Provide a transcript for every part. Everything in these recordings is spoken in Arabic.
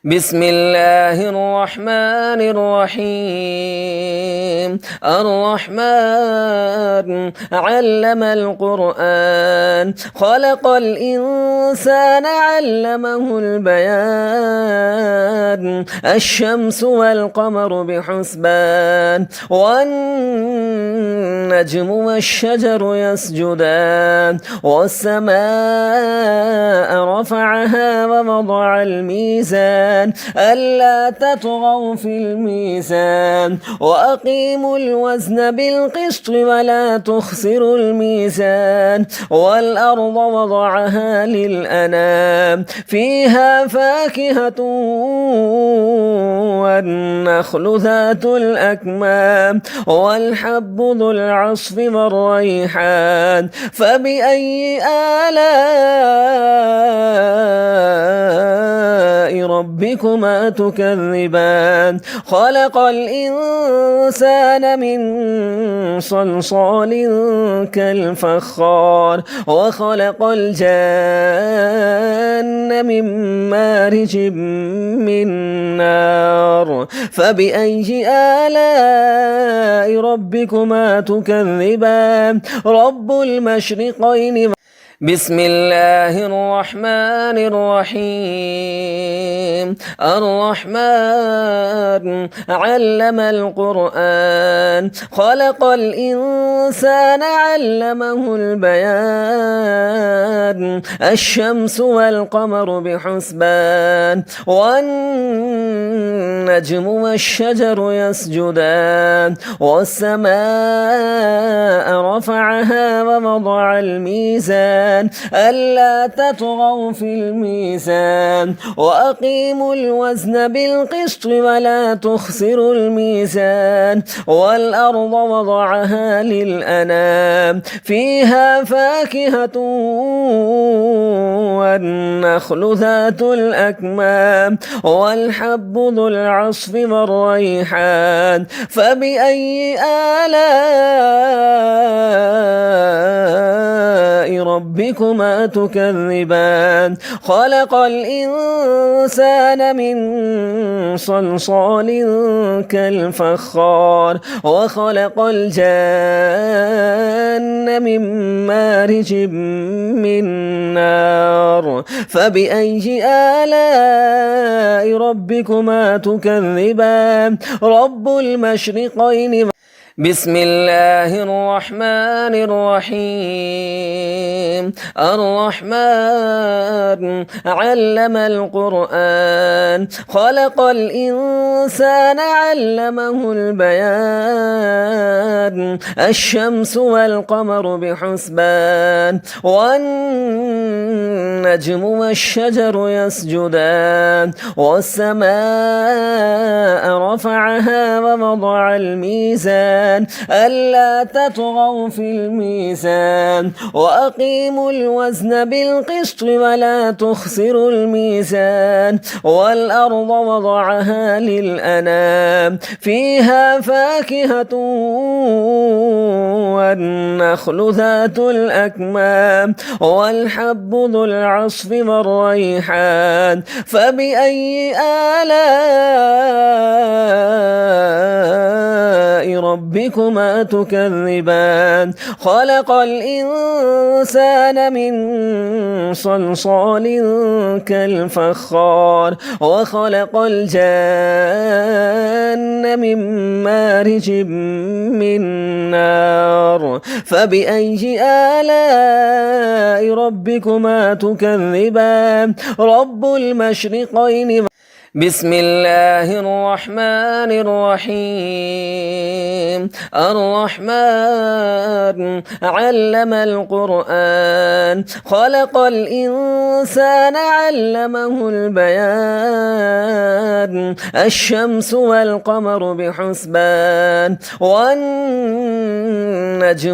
بسم الله الرحمن الرحيم. الرحمن علم القرآن، خلق الإنسان علمه البيان. الشمس والقمر بحسبان، والنجم والشجر يسجدان. والسماء رفعها ووضع الميزان ألا تطغوا في الميزان، وأقيموا الوزن بالقسط ولا تخسروا الميزان. والأرض وضعها للأنام، فيها فاكهة والنخل ذات الأكمام، والحب ذو العصف والريحان. فبأي آلاء ربكما تكذبان؟ خلق الإنسان من صلصال كالفخار، وخلق الجان من مارج من نار. فبأي آلاء ربكما تكذبان؟ رب المشرقين. بسم الله الرحمن الرحيم. الرحمن علم القرآن، خلق الإنسان علمه البيان. الشمس والقمر بحسبان، والنجم والشجر يسجدان. والسماء رفعها ووضع الميزان ألا تطغوا في الميزان، وأقيموا الوزن بالقسط ولا تخسروا الميزان. والأرض وضعها للأنام، فيها فاكهة والنخل ذات الأكمام، والحب ذو العصف والريحان. فبأي آلاء ربكما تكذبان؟ خلق الإنسان من صلصال كالفخار، وخلق الجان من مارج من نار. فبأي آلاء ربكما تكذبان؟ رب المشرقين. بسم الله الرحمن الرحيم. الرحمن علم القرآن، خلق الإنسان علمه البيان. الشمس والقمر بحسبان، والنجم والشجر يسجدان. والسماء رفعها ووضع الميزان ألا تطغوا في الميزان، وأقيموا الوزن بالقسط ولا تخسروا الميزان. والأرض وضعها للأنام، فيها فاكهة والنخل ذات الأكمام، والحب ذو العصف والريحان. فبأي آلاء ربكما تكذبان؟ خلق الإنسان من صلصال كالفخار، وخلق الجان من مارج من نار. فبأي آلاء ربكما تكذبان؟ رب المشرقين. بسم الله الرحمن الرحيم. الرحمن علم القرآن، خلق الإنسان علمه البيان. الشمس والقمر بحسبان والنجم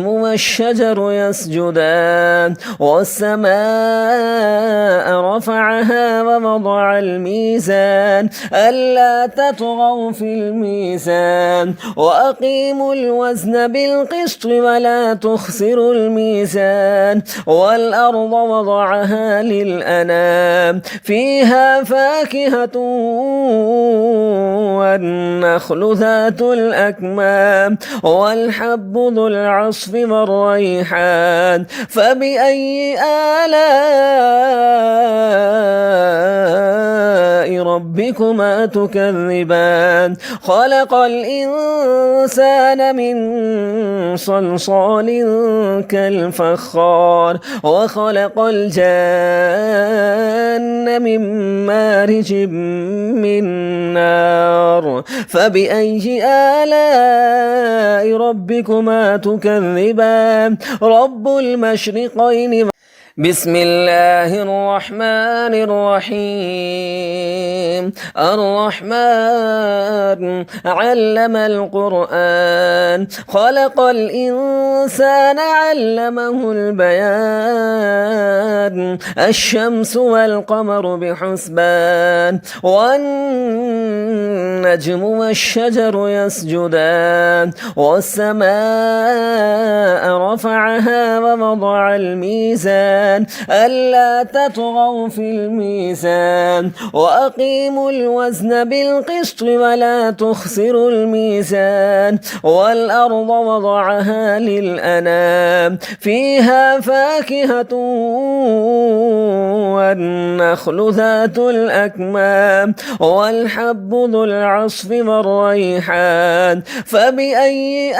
والشجر يسجدان والسماء رفعها ووضع الميزان ألا تطغوا في الميزان وأقيموا الوزن بالقسط ولا تخسروا الميزان والأرض وضعها للأنام فيها فاكهة والنخل ذات الأكمام والحب ذو العصف والريحان فبأي آلاء ربكما تكذبان خلق الإنسان من صلصال كالفخار وخلق الجان من مارج من نار فبأي آلاء ربكما تكذبان رب المشرقين بسم الله الرحمن الرحيم الرحمن علم القرآن خلق الإنسان علمه البيان الشمس والقمر بحسبان والنجم والشجر يسجدان والسماء رفعها ووضع الميزان ألا تطغوا في الميزان وأقيموا الوزن بالقسط ولا تخسروا الميزان والأرض وضعها للأنام فيها فاكهة والنخل ذات الأكمام والحب ذو العصف والريحان فبأي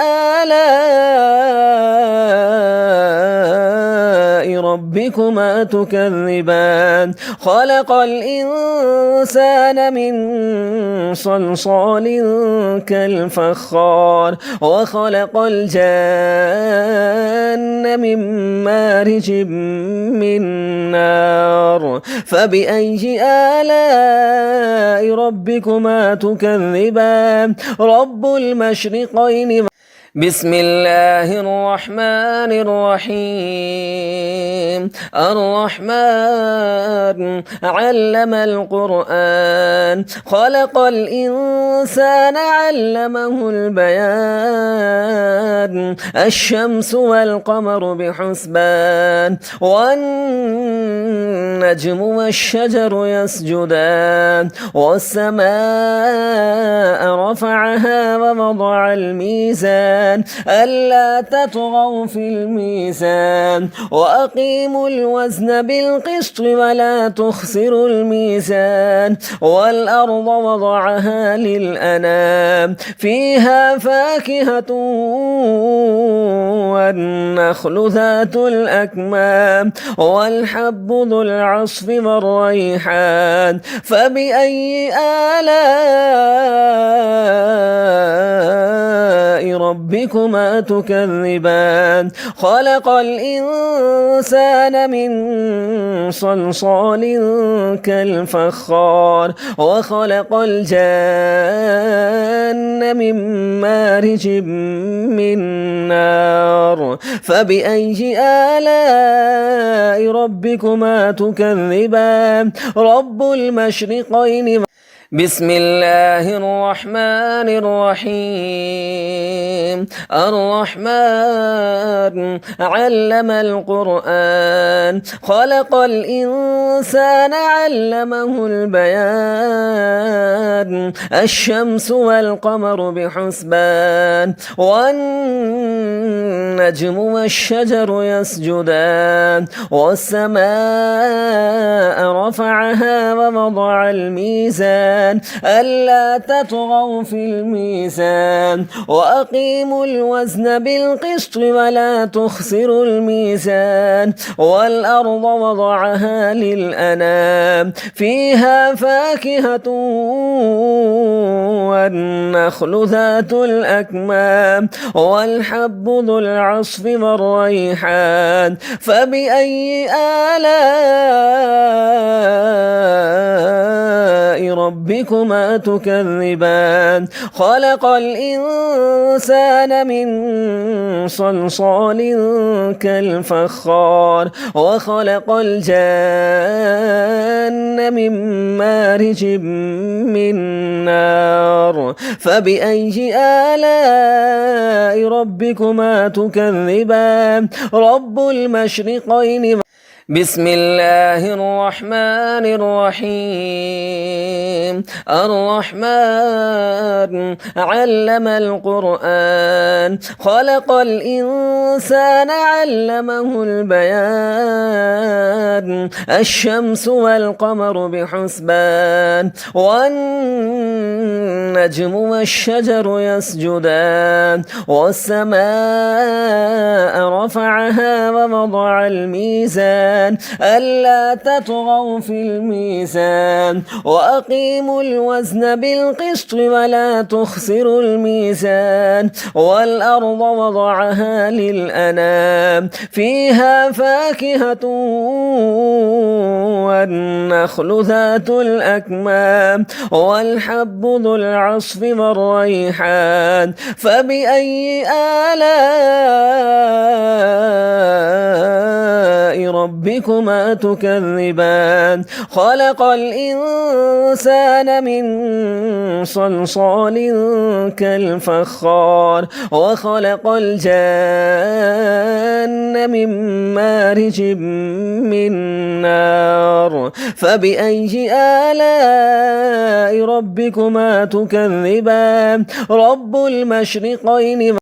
آلاء ربكما تكذبان خلق الإنسان من صلصال كالفخار وخلق الجان من مارج من نار فبأي آلاء ربكما تكذبان رب المشرقين بسم الله الرحمن الرحيم الرحمن علم القرآن خلق الإنسان علمه البيان الشمس والقمر بحسبان والنجم والشجر يسجدان والسماء رفعها ووضع الميزان ألا تطغوا في الميزان وأقيموا الوزن بالقسط ولا تخسروا الميزان والأرض وضعها للأنام فيها فاكهة والنخل ذات الأكمام والحب ذو العصف والريحان فبأي آلاء ربكما تكذبان خلق الإنسان من صلصال كالفخار وخلق الجان من مارج من نار فبأي آلاء ربكما تكذبان رب المشرقين بسم الله الرحمن الرحيم الرحمن علم القرآن خلق الإنسان علمه البيان الشمس والقمر بحسبان والنجم والشجر يسجدان والسماء رفعها ووضع الميزان ألا تطغوا في الميزان وأقيموا الوزن بالقسط ولا تخسروا الميزان والأرض وضعها للأنام فيها فاكهة والنخل ذات الأكمام والحب ذو العصف والريحان فبأي آلاء ربكما ربكما تكذبان خلق الإنسان من صلصال كالفخار وخلق الجان من مارج من نار فبأي آلاء ربكما تكذبان رب المشرقين بسم الله الرحمن الرحيم الرحمن علم القرآن خلق الإنسان علمه البيان الشمس والقمر بحسبان والنجم والشجر يسجدان والسماء رفعها ووضع الميزان ألا تطغوا في الميزان وأقيموا الوزن بالقسط ولا تخسروا الميزان والأرض وضعها للأنام فيها فاكهة والنخل ذات الأكمام والحب ذو العصف والريحان فبأي آلاء ربكما تكذبان خلق الإنسان من صلصال كالفخار وخلق الجان من مارج من نار فبأي آلاء ربكما تكذبان رب المشرقين